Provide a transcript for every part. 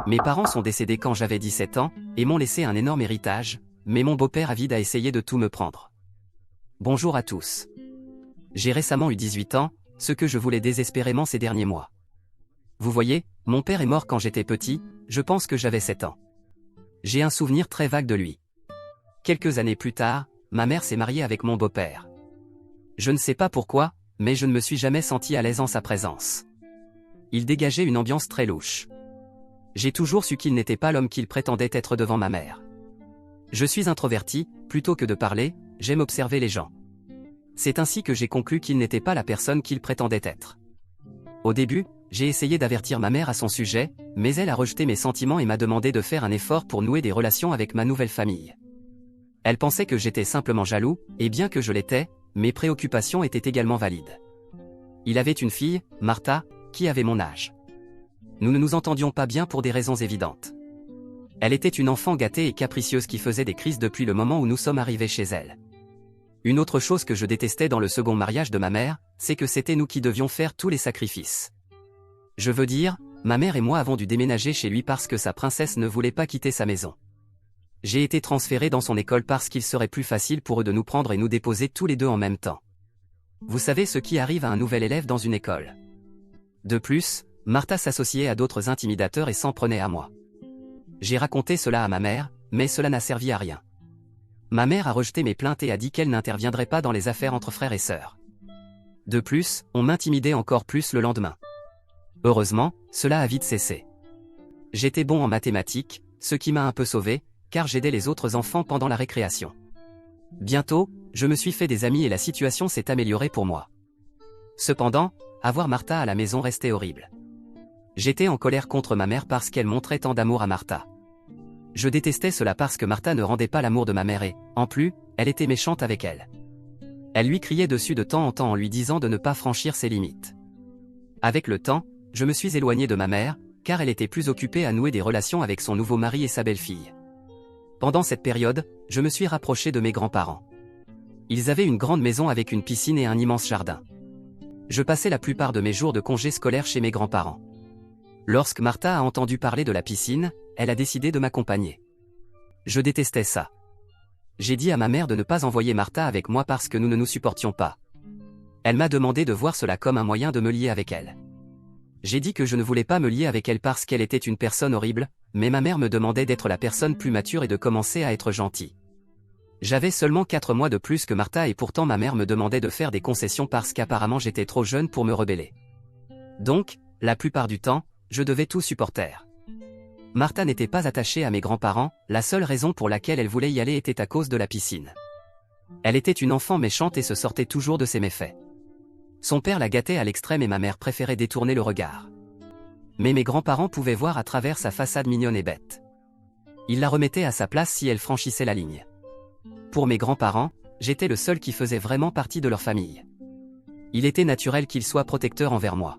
Mes parents sont décédés quand j'avais 17 ans, et m'ont laissé un énorme héritage, mais mon beau-père avide a essayé de tout me prendre. Bonjour à tous. J'ai récemment eu 18 ans, ce que je voulais désespérément ces derniers mois. Vous voyez, mon père est mort quand j'étais petit, je pense que j'avais 7 ans. J'ai un souvenir très vague de lui. Quelques années plus tard, ma mère s'est mariée avec mon beau-père. Je ne sais pas pourquoi, mais je ne me suis jamais senti à l'aise en sa présence. Il dégageait une ambiance très louche. J'ai toujours su qu'il n'était pas l'homme qu'il prétendait être devant ma mère. Je suis introverti, plutôt que de parler, j'aime observer les gens. C'est ainsi que j'ai conclu qu'il n'était pas la personne qu'il prétendait être. Au début, j'ai essayé d'avertir ma mère à son sujet, mais elle a rejeté mes sentiments et m'a demandé de faire un effort pour nouer des relations avec ma nouvelle famille. Elle pensait que j'étais simplement jaloux, et bien que je l'étais, mes préoccupations étaient également valides. Il avait une fille, Martha, qui avait mon âge. Nous ne nous entendions pas bien pour des raisons évidentes. Elle était une enfant gâtée et capricieuse qui faisait des crises depuis le moment où nous sommes arrivés chez elle. Une autre chose que je détestais dans le second mariage de ma mère, c'est que c'était nous qui devions faire tous les sacrifices. Je veux dire, ma mère et moi avons dû déménager chez lui parce que sa princesse ne voulait pas quitter sa maison. J'ai été transféré dans son école parce qu'il serait plus facile pour eux de nous prendre et nous déposer tous les deux en même temps. Vous savez ce qui arrive à un nouvel élève dans une école. De plus, Martha s'associait à d'autres intimidateurs et s'en prenait à moi. J'ai raconté cela à ma mère, mais cela n'a servi à rien. Ma mère a rejeté mes plaintes et a dit qu'elle n'interviendrait pas dans les affaires entre frères et sœurs. De plus, on m'intimidait encore plus le lendemain. Heureusement, cela a vite cessé. J'étais bon en mathématiques, ce qui m'a un peu sauvé, car j'aidais les autres enfants pendant la récréation. Bientôt, je me suis fait des amis et la situation s'est améliorée pour moi. Cependant, avoir Martha à la maison restait horrible. J'étais en colère contre ma mère parce qu'elle montrait tant d'amour à Martha. Je détestais cela parce que Martha ne rendait pas l'amour de ma mère et, en plus, elle était méchante avec elle. Elle lui criait dessus de temps en temps en lui disant de ne pas franchir ses limites. Avec le temps, je me suis éloigné de ma mère, car elle était plus occupée à nouer des relations avec son nouveau mari et sa belle-fille. Pendant cette période, je me suis rapproché de mes grands-parents. Ils avaient une grande maison avec une piscine et un immense jardin. Je passais la plupart de mes jours de congé scolaire chez mes grands-parents. Lorsque Martha a entendu parler de la piscine, elle a décidé de m'accompagner. Je détestais ça. J'ai dit à ma mère de ne pas envoyer Martha avec moi parce que nous ne nous supportions pas. Elle m'a demandé de voir cela comme un moyen de me lier avec elle. J'ai dit que je ne voulais pas me lier avec elle parce qu'elle était une personne horrible, mais ma mère me demandait d'être la personne plus mature et de commencer à être gentil. J'avais seulement 4 mois de plus que Martha et pourtant ma mère me demandait de faire des concessions parce qu'apparemment j'étais trop jeune pour me rebeller. Donc, la plupart du temps, je devais tout supporter. Martha n'était pas attachée à mes grands-parents, la seule raison pour laquelle elle voulait y aller était à cause de la piscine. Elle était une enfant méchante et se sortait toujours de ses méfaits. Son père la gâtait à l'extrême et ma mère préférait détourner le regard. Mais mes grands-parents pouvaient voir à travers sa façade mignonne et bête. Ils la remettaient à sa place si elle franchissait la ligne. Pour mes grands-parents, j'étais le seul qui faisait vraiment partie de leur famille. Il était naturel qu'ils soient protecteurs envers moi.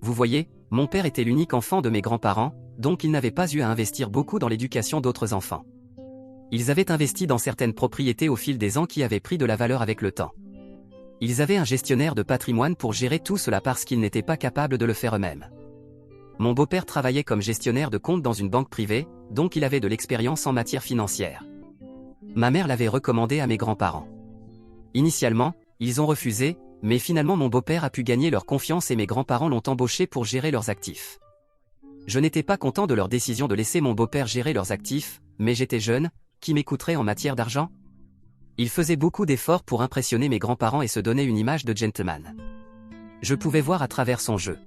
Vous voyez, mon père était l'unique enfant de mes grands-parents, donc ils n'avaient pas eu à investir beaucoup dans l'éducation d'autres enfants. Ils avaient investi dans certaines propriétés au fil des ans qui avaient pris de la valeur avec le temps. Ils avaient un gestionnaire de patrimoine pour gérer tout cela parce qu'ils n'étaient pas capables de le faire eux-mêmes. Mon beau-père travaillait comme gestionnaire de compte dans une banque privée, donc il avait de l'expérience en matière financière. Ma mère l'avait recommandé à mes grands-parents. Initialement, ils ont refusé, mais finalement mon beau-père a pu gagner leur confiance et mes grands-parents l'ont embauché pour gérer leurs actifs. Je n'étais pas content de leur décision de laisser mon beau-père gérer leurs actifs, mais j'étais jeune, qui m'écouterait en matière d'argent ? Il faisait beaucoup d'efforts pour impressionner mes grands-parents et se donner une image de gentleman. Je pouvais voir à travers son jeu.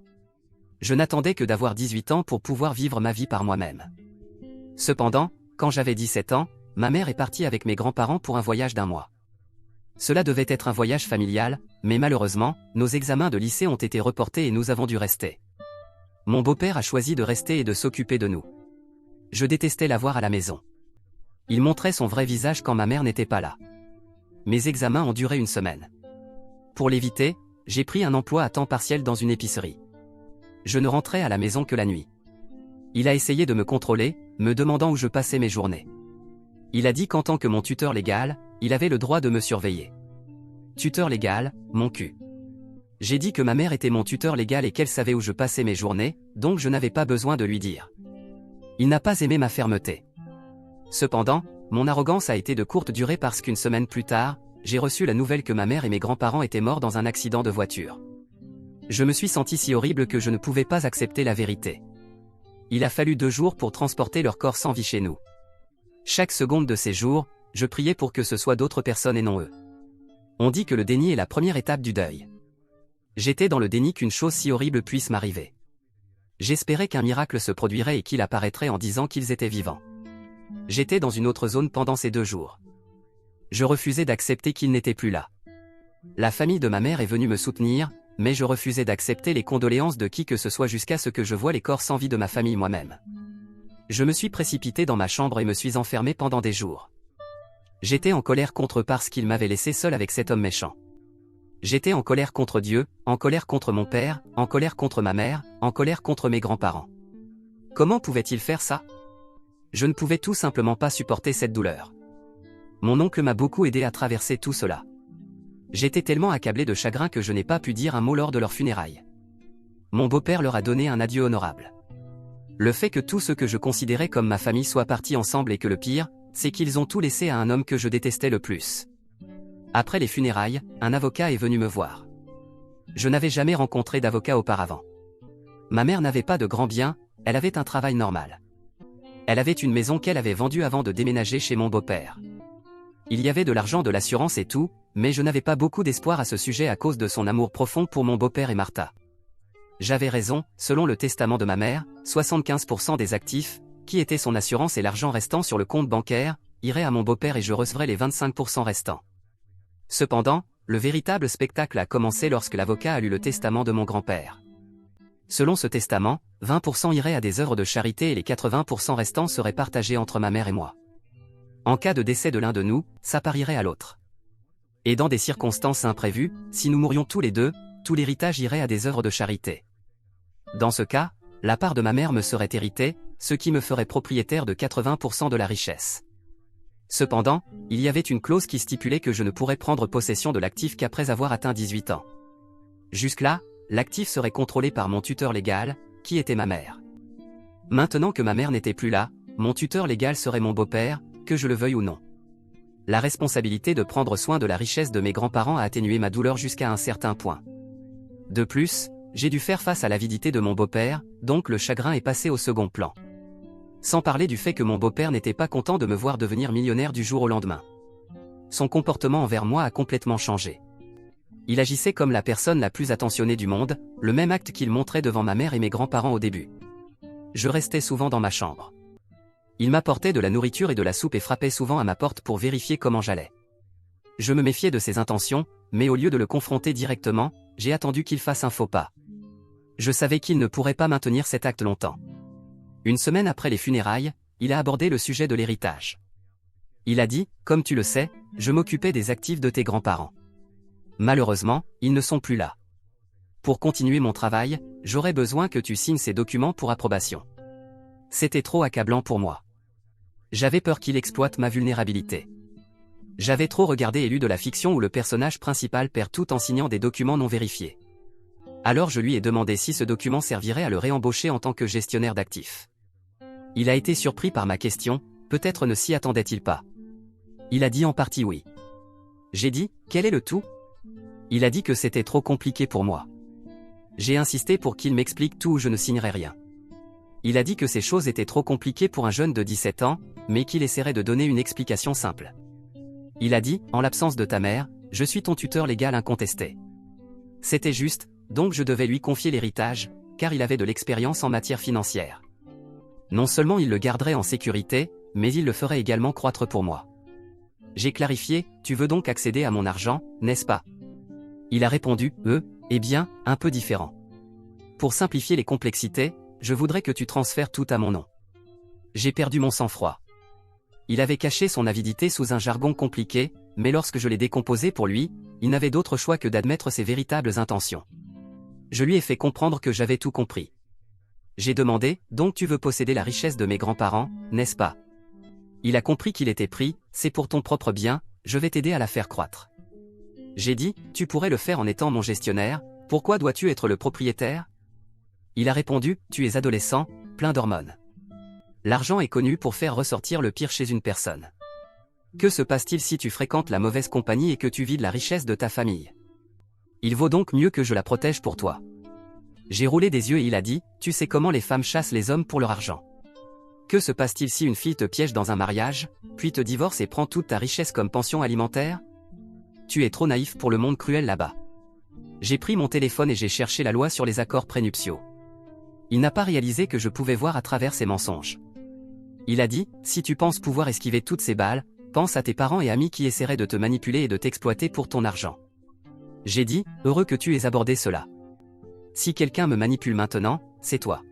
Je n'attendais que d'avoir 18 ans pour pouvoir vivre ma vie par moi-même. Cependant, quand j'avais 17 ans, ma mère est partie avec mes grands-parents pour un voyage d'1 mois. Cela devait être un voyage familial, mais malheureusement, nos examens de lycée ont été reportés et nous avons dû rester. Mon beau-père a choisi de rester et de s'occuper de nous. Je détestais la voir à la maison. Il montrait son vrai visage quand ma mère n'était pas là. Mes examens ont duré 1 semaine. Pour l'éviter, j'ai pris un emploi à temps partiel dans une épicerie. Je ne rentrais à la maison que la nuit. Il a essayé de me contrôler, me demandant où je passais mes journées. Il a dit qu'en tant que mon tuteur légal, il avait le droit de me surveiller. Tuteur légal, mon cul. J'ai dit que ma mère était mon tuteur légal et qu'elle savait où je passais mes journées, donc je n'avais pas besoin de lui dire. Il n'a pas aimé ma fermeté. Cependant, mon arrogance a été de courte durée parce qu'une semaine plus tard, j'ai reçu la nouvelle que ma mère et mes grands-parents étaient morts dans un accident de voiture. Je me suis senti si horrible que je ne pouvais pas accepter la vérité. Il a fallu 2 jours pour transporter leur corps sans vie chez nous. Chaque seconde de ces jours, je priais pour que ce soit d'autres personnes et non eux. On dit que le déni est la première étape du deuil. J'étais dans le déni qu'une chose si horrible puisse m'arriver. J'espérais qu'un miracle se produirait et qu'il apparaîtrait en disant qu'ils étaient vivants. J'étais dans une autre zone pendant ces 2 jours. Je refusais d'accepter qu'ils n'étaient plus là. La famille de ma mère est venue me soutenir, mais je refusais d'accepter les condoléances de qui que ce soit jusqu'à ce que je voie les corps sans vie de ma famille moi-même. Je me suis précipité dans ma chambre et me suis enfermé pendant des jours. J'étais en colère contre eux parce qu'ils m'avaient laissé seul avec cet homme méchant. J'étais en colère contre Dieu, en colère contre mon père, en colère contre ma mère, en colère contre mes grands-parents. Comment pouvait-il faire ça? Je ne pouvais tout simplement pas supporter cette douleur. Mon oncle m'a beaucoup aidé à traverser tout cela. J'étais tellement accablé de chagrin que je n'ai pas pu dire un mot lors de leurs funérailles. Mon beau-père leur a donné un adieu honorable. Le fait que tout ce que je considérais comme ma famille soit parti ensemble et que le pire, c'est qu'ils ont tout laissé à un homme que je détestais le plus. Après les funérailles, un avocat est venu me voir. Je n'avais jamais rencontré d'avocat auparavant. Ma mère n'avait pas de grands biens, elle avait un travail normal. Elle avait une maison qu'elle avait vendue avant de déménager chez mon beau-père. Il y avait de l'argent, de l'assurance et tout, mais je n'avais pas beaucoup d'espoir à ce sujet à cause de son amour profond pour mon beau-père et Martha. J'avais raison, selon le testament de ma mère, 75% des actifs, qui étaient son assurance et l'argent restant sur le compte bancaire, iraient à mon beau-père et je recevrais les 25% restants. Cependant, le véritable spectacle a commencé lorsque l'avocat a lu le testament de mon grand-père. Selon ce testament, 20% iraient à des œuvres de charité et les 80% restants seraient partagés entre ma mère et moi. En cas de décès de l'un de nous, ça parierait à l'autre. Et dans des circonstances imprévues, si nous mourions tous les deux, tout l'héritage irait à des œuvres de charité. Dans ce cas, la part de ma mère me serait héritée, ce qui me ferait propriétaire de 80% de la richesse. Cependant, il y avait une clause qui stipulait que je ne pourrais prendre possession de l'actif qu'après avoir atteint 18 ans. Jusque-là, l'actif serait contrôlé par mon tuteur légal, qui était ma mère. Maintenant que ma mère n'était plus là, mon tuteur légal serait mon beau-père, que je le veuille ou non. La responsabilité de prendre soin de la richesse de mes grands-parents a atténué ma douleur jusqu'à un certain point. De plus, j'ai dû faire face à l'avidité de mon beau-père, donc le chagrin est passé au second plan. Sans parler du fait que mon beau-père n'était pas content de me voir devenir millionnaire du jour au lendemain. Son comportement envers moi a complètement changé. Il agissait comme la personne la plus attentionnée du monde, le même acte qu'il montrait devant ma mère et mes grands-parents au début. Je restais souvent dans ma chambre. Il m'apportait de la nourriture et de la soupe et frappait souvent à ma porte pour vérifier comment j'allais. Je me méfiais de ses intentions, mais au lieu de le confronter directement, j'ai attendu qu'il fasse un faux pas. Je savais qu'il ne pourrait pas maintenir cet acte longtemps. Une semaine après les funérailles, il a abordé le sujet de l'héritage. Il a dit, comme tu le sais, je m'occupais des actifs de tes grands-parents. Malheureusement, ils ne sont plus là. Pour continuer mon travail, j'aurais besoin que tu signes ces documents pour approbation. C'était trop accablant pour moi. J'avais peur qu'il exploite ma vulnérabilité. J'avais trop regardé et lu de la fiction où le personnage principal perd tout en signant des documents non vérifiés. Alors je lui ai demandé si ce document servirait à le réembaucher en tant que gestionnaire d'actifs. Il a été surpris par ma question, peut-être ne s'y attendait-il pas. Il a dit en partie oui. J'ai dit, quel est le tout? Il a dit que c'était trop compliqué pour moi. J'ai insisté pour qu'il m'explique tout ou je ne signerais rien. Il a dit que ces choses étaient trop compliquées pour un jeune de 17 ans, mais qu'il essaierait de donner une explication simple. Il a dit, en l'absence de ta mère, je suis ton tuteur légal incontesté. C'était juste, donc je devais lui confier l'héritage, car il avait de l'expérience en matière financière. Non seulement il le garderait en sécurité, mais il le ferait également croître pour moi. J'ai clarifié, tu veux donc accéder à mon argent, n'est-ce pas? Il a répondu, eh bien, un peu différent. Pour simplifier les complexités, je voudrais que tu transfères tout à mon nom. J'ai perdu mon sang-froid. Il avait caché son avidité sous un jargon compliqué, mais lorsque je l'ai décomposé pour lui, il n'avait d'autre choix que d'admettre ses véritables intentions. Je lui ai fait comprendre que j'avais tout compris. J'ai demandé, donc tu veux posséder la richesse de mes grands-parents, n'est-ce pas? Il a compris qu'il était pris, c'est pour ton propre bien, je vais t'aider à la faire croître. J'ai dit, tu pourrais le faire en étant mon gestionnaire, pourquoi dois-tu être le propriétaire? Il a répondu, tu es adolescent, plein d'hormones. L'argent est connu pour faire ressortir le pire chez une personne. Que se passe-t-il si tu fréquentes la mauvaise compagnie et que tu vides la richesse de ta famille? Il vaut donc mieux que je la protège pour toi. J'ai roulé des yeux et il a dit, tu sais comment les femmes chassent les hommes pour leur argent. Que se passe-t-il si une fille te piège dans un mariage, puis te divorce et prend toute ta richesse comme pension alimentaire? Tu es trop naïf pour le monde cruel là-bas. J'ai pris mon téléphone et j'ai cherché la loi sur les accords prénuptiaux. Il n'a pas réalisé que je pouvais voir à travers ses mensonges. Il a dit, si tu penses pouvoir esquiver toutes ces balles, pense à tes parents et amis qui essaieraient de te manipuler et de t'exploiter pour ton argent. J'ai dit, heureux que tu aies abordé cela. Si quelqu'un me manipule maintenant, c'est toi.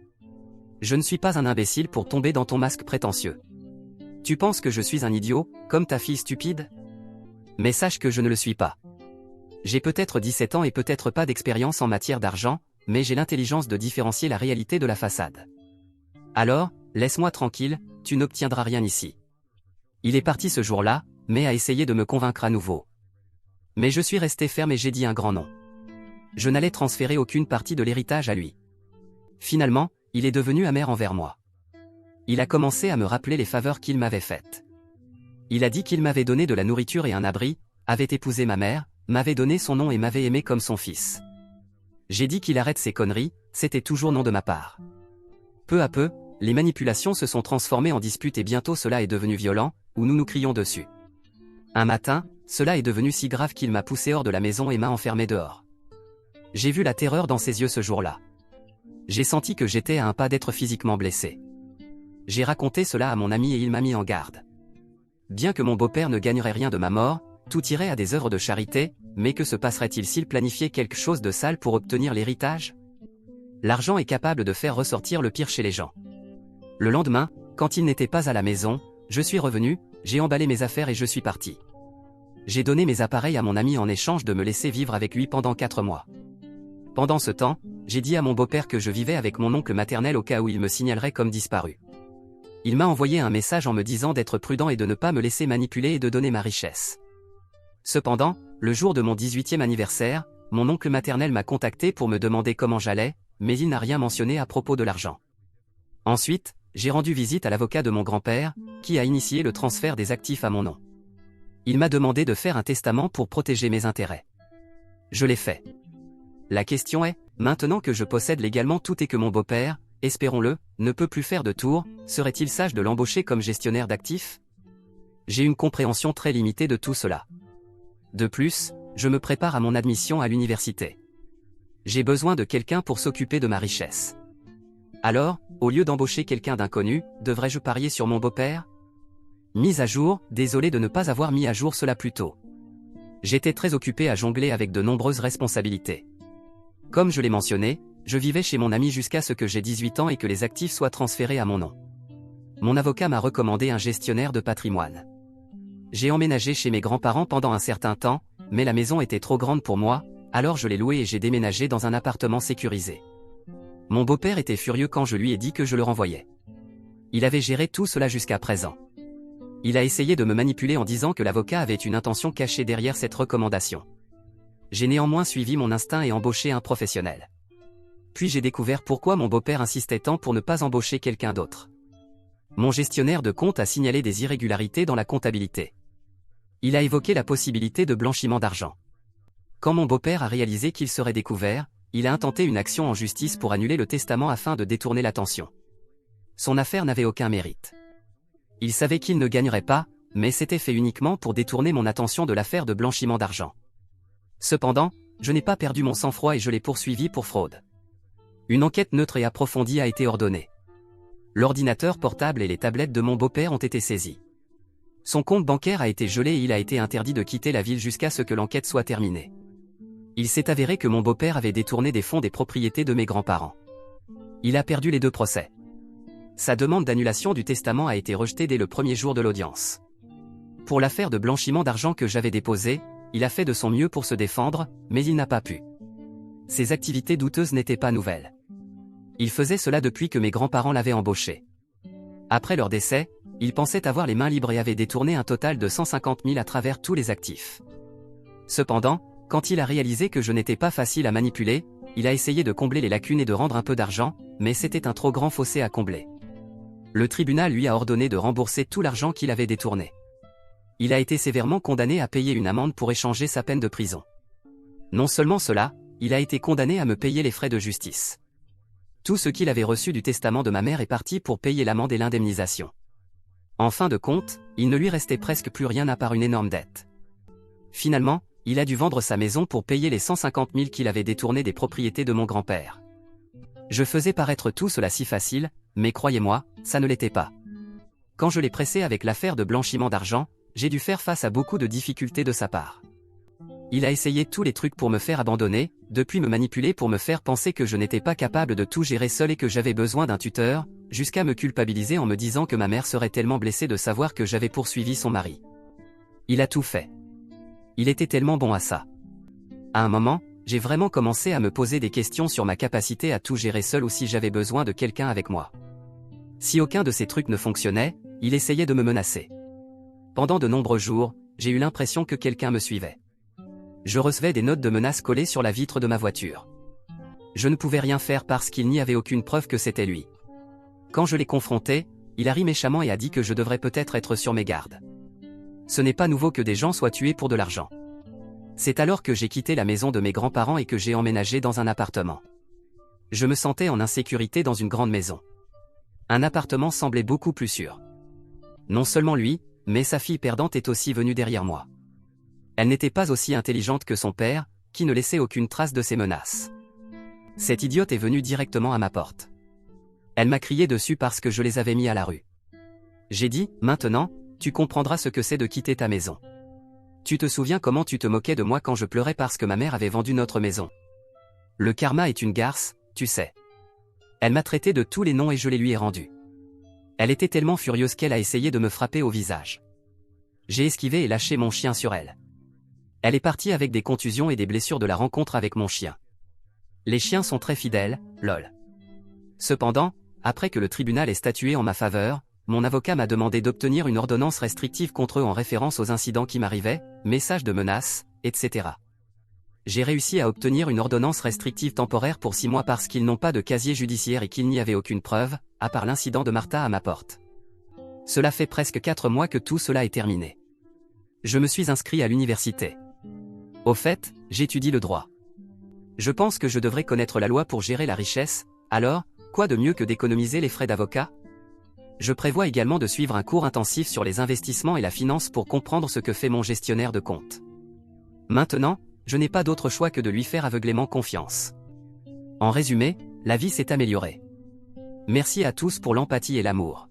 Je ne suis pas un imbécile pour tomber dans ton masque prétentieux. Tu penses que je suis un idiot, comme ta fille stupide? Mais sache que je ne le suis pas. J'ai peut-être 17 ans et peut-être pas d'expérience en matière d'argent, mais j'ai l'intelligence de différencier la réalité de la façade. Alors, laisse-moi tranquille, tu n'obtiendras rien ici. Il est parti ce jour-là, mais a essayé de me convaincre à nouveau. Mais je suis resté ferme et j'ai dit un grand non. Je n'allais transférer aucune partie de l'héritage à lui. Finalement, il est devenu amer envers moi. Il a commencé à me rappeler les faveurs qu'il m'avait faites. Il a dit qu'il m'avait donné de la nourriture et un abri, avait épousé ma mère, m'avait donné son nom et m'avait aimé comme son fils. J'ai dit qu'il arrête ses conneries, c'était toujours non de ma part. Peu à peu, les manipulations se sont transformées en disputes et bientôt cela est devenu violent, où nous nous crions dessus. Un matin, cela est devenu si grave qu'il m'a poussé hors de la maison et m'a enfermé dehors. J'ai vu la terreur dans ses yeux ce jour-là. J'ai senti que j'étais à un pas d'être physiquement blessé. J'ai raconté cela à mon ami et il m'a mis en garde. Bien que mon beau-père ne gagnerait rien de ma mort, tout irait à des œuvres de charité, mais que se passerait-il s'il planifiait quelque chose de sale pour obtenir l'héritage? L'argent est capable de faire ressortir le pire chez les gens. Le lendemain, quand il n'était pas à la maison, je suis revenu, j'ai emballé mes affaires et je suis parti. J'ai donné mes appareils à mon ami en échange de me laisser vivre avec lui pendant 4 mois. Pendant ce temps, j'ai dit à mon beau-père que je vivais avec mon oncle maternel au cas où il me signalerait comme disparu. Il m'a envoyé un message en me disant d'être prudent et de ne pas me laisser manipuler et de donner ma richesse. Cependant, le jour de mon 18e anniversaire, mon oncle maternel m'a contacté pour me demander comment j'allais, mais il n'a rien mentionné à propos de l'argent. Ensuite, j'ai rendu visite à l'avocat de mon grand-père, qui a initié le transfert des actifs à mon nom. Il m'a demandé de faire un testament pour protéger mes intérêts. Je l'ai fait. La question est, maintenant que je possède légalement tout et que mon beau-père, espérons-le, ne peut plus faire de tour, serait-il sage de l'embaucher comme gestionnaire d'actifs? J'ai une compréhension très limitée de tout cela. De plus, je me prépare à mon admission à l'université. J'ai besoin de quelqu'un pour s'occuper de ma richesse. Alors, au lieu d'embaucher quelqu'un d'inconnu, devrais-je parier sur mon beau-père? Mise à jour, désolé de ne pas avoir mis à jour cela plus tôt. J'étais très occupé à jongler avec de nombreuses responsabilités. Comme je l'ai mentionné, je vivais chez mon ami jusqu'à ce que j'ai 18 ans et que les actifs soient transférés à mon nom. Mon avocat m'a recommandé un gestionnaire de patrimoine. J'ai emménagé chez mes grands-parents pendant un certain temps, mais la maison était trop grande pour moi, alors je l'ai louée et j'ai déménagé dans un appartement sécurisé. Mon beau-père était furieux quand je lui ai dit que je le renvoyais. Il avait géré tout cela jusqu'à présent. Il a essayé de me manipuler en disant que l'avocat avait une intention cachée derrière cette recommandation. J'ai néanmoins suivi mon instinct et embauché un professionnel. Puis j'ai découvert pourquoi mon beau-père insistait tant pour ne pas embaucher quelqu'un d'autre. Mon gestionnaire de compte a signalé des irrégularités dans la comptabilité. Il a évoqué la possibilité de blanchiment d'argent. Quand mon beau-père a réalisé qu'il serait découvert, il a intenté une action en justice pour annuler le testament afin de détourner l'attention. Son affaire n'avait aucun mérite. Il savait qu'il ne gagnerait pas, mais c'était fait uniquement pour détourner mon attention de l'affaire de blanchiment d'argent. Cependant, je n'ai pas perdu mon sang-froid et je l'ai poursuivi pour fraude. Une enquête neutre et approfondie a été ordonnée. L'ordinateur portable et les tablettes de mon beau-père ont été saisis. Son compte bancaire a été gelé et il a été interdit de quitter la ville jusqu'à ce que l'enquête soit terminée. Il s'est avéré que mon beau-père avait détourné des fonds des propriétés de mes grands-parents. Il a perdu les 2 procès. Sa demande d'annulation du testament a été rejetée dès le premier jour de l'audience. Pour l'affaire de blanchiment d'argent que j'avais déposée, il a fait de son mieux pour se défendre, mais il n'a pas pu. Ses activités douteuses n'étaient pas nouvelles. Il faisait cela depuis que mes grands-parents l'avaient embauché. Après leur décès, il pensait avoir les mains libres et avait détourné un total de 150 000 à travers tous les actifs. Cependant, quand il a réalisé que je n'étais pas facile à manipuler, il a essayé de combler les lacunes et de rendre un peu d'argent, mais c'était un trop grand fossé à combler. Le tribunal lui a ordonné de rembourser tout l'argent qu'il avait détourné. Il a été sévèrement condamné à payer une amende pour échanger sa peine de prison. Non seulement cela, il a été condamné à me payer les frais de justice. Tout ce qu'il avait reçu du testament de ma mère est parti pour payer l'amende et l'indemnisation. En fin de compte, il ne lui restait presque plus rien à part une énorme dette. Finalement, il a dû vendre sa maison pour payer les 150 000 qu'il avait détournés des propriétés de mon grand-père. Je faisais paraître tout cela si facile, mais croyez-moi, ça ne l'était pas. Quand je l'ai pressé avec l'affaire de blanchiment d'argent, j'ai dû faire face à beaucoup de difficultés de sa part. Il a essayé tous les trucs pour me faire abandonner, depuis me manipuler pour me faire penser que je n'étais pas capable de tout gérer seul et que j'avais besoin d'un tuteur, jusqu'à me culpabiliser en me disant que ma mère serait tellement blessée de savoir que j'avais poursuivi son mari. Il a tout fait. Il était tellement bon à ça. À un moment, j'ai vraiment commencé à me poser des questions sur ma capacité à tout gérer seul ou si j'avais besoin de quelqu'un avec moi. Si aucun de ces trucs ne fonctionnait, il essayait de me menacer. Pendant de nombreux jours, j'ai eu l'impression que quelqu'un me suivait. Je recevais des notes de menaces collées sur la vitre de ma voiture. Je ne pouvais rien faire parce qu'il n'y avait aucune preuve que c'était lui. Quand je l'ai confronté, il a ri méchamment et a dit que je devrais peut-être être sur mes gardes. Ce n'est pas nouveau que des gens soient tués pour de l'argent. C'est alors que j'ai quitté la maison de mes grands-parents et que j'ai emménagé dans un appartement. Je me sentais en insécurité dans une grande maison. Un appartement semblait beaucoup plus sûr. Non seulement lui, mais sa fille perdante est aussi venue derrière moi. Elle n'était pas aussi intelligente que son père, qui ne laissait aucune trace de ses menaces. Cette idiote est venue directement à ma porte. Elle m'a crié dessus parce que je les avais mis à la rue. J'ai dit, maintenant, tu comprendras ce que c'est de quitter ta maison. Tu te souviens comment tu te moquais de moi quand je pleurais parce que ma mère avait vendu notre maison. Le karma est une garce, tu sais. Elle m'a traité de tous les noms et je les lui ai rendus. Elle était tellement furieuse qu'elle a essayé de me frapper au visage. J'ai esquivé et lâché mon chien sur elle. Elle est partie avec des contusions et des blessures de la rencontre avec mon chien. Les chiens sont très fidèles, lol. Cependant, après que le tribunal ait statué en ma faveur, mon avocat m'a demandé d'obtenir une ordonnance restrictive contre eux en référence aux incidents qui m'arrivaient, messages de menaces, etc. J'ai réussi à obtenir une ordonnance restrictive temporaire pour 6 mois parce qu'ils n'ont pas de casier judiciaire et qu'il n'y avait aucune preuve, à part l'incident de Martha à ma porte. Cela fait presque 4 mois que tout cela est terminé. Je me suis inscrit à l'université. Au fait, j'étudie le droit. Je pense que je devrais connaître la loi pour gérer la richesse, alors, quoi de mieux que d'économiser les frais d'avocat ? Je prévois également de suivre un cours intensif sur les investissements et la finance pour comprendre ce que fait mon gestionnaire de compte. Maintenant, je n'ai pas d'autre choix que de lui faire aveuglément confiance. En résumé, la vie s'est améliorée. Merci à tous pour l'empathie et l'amour.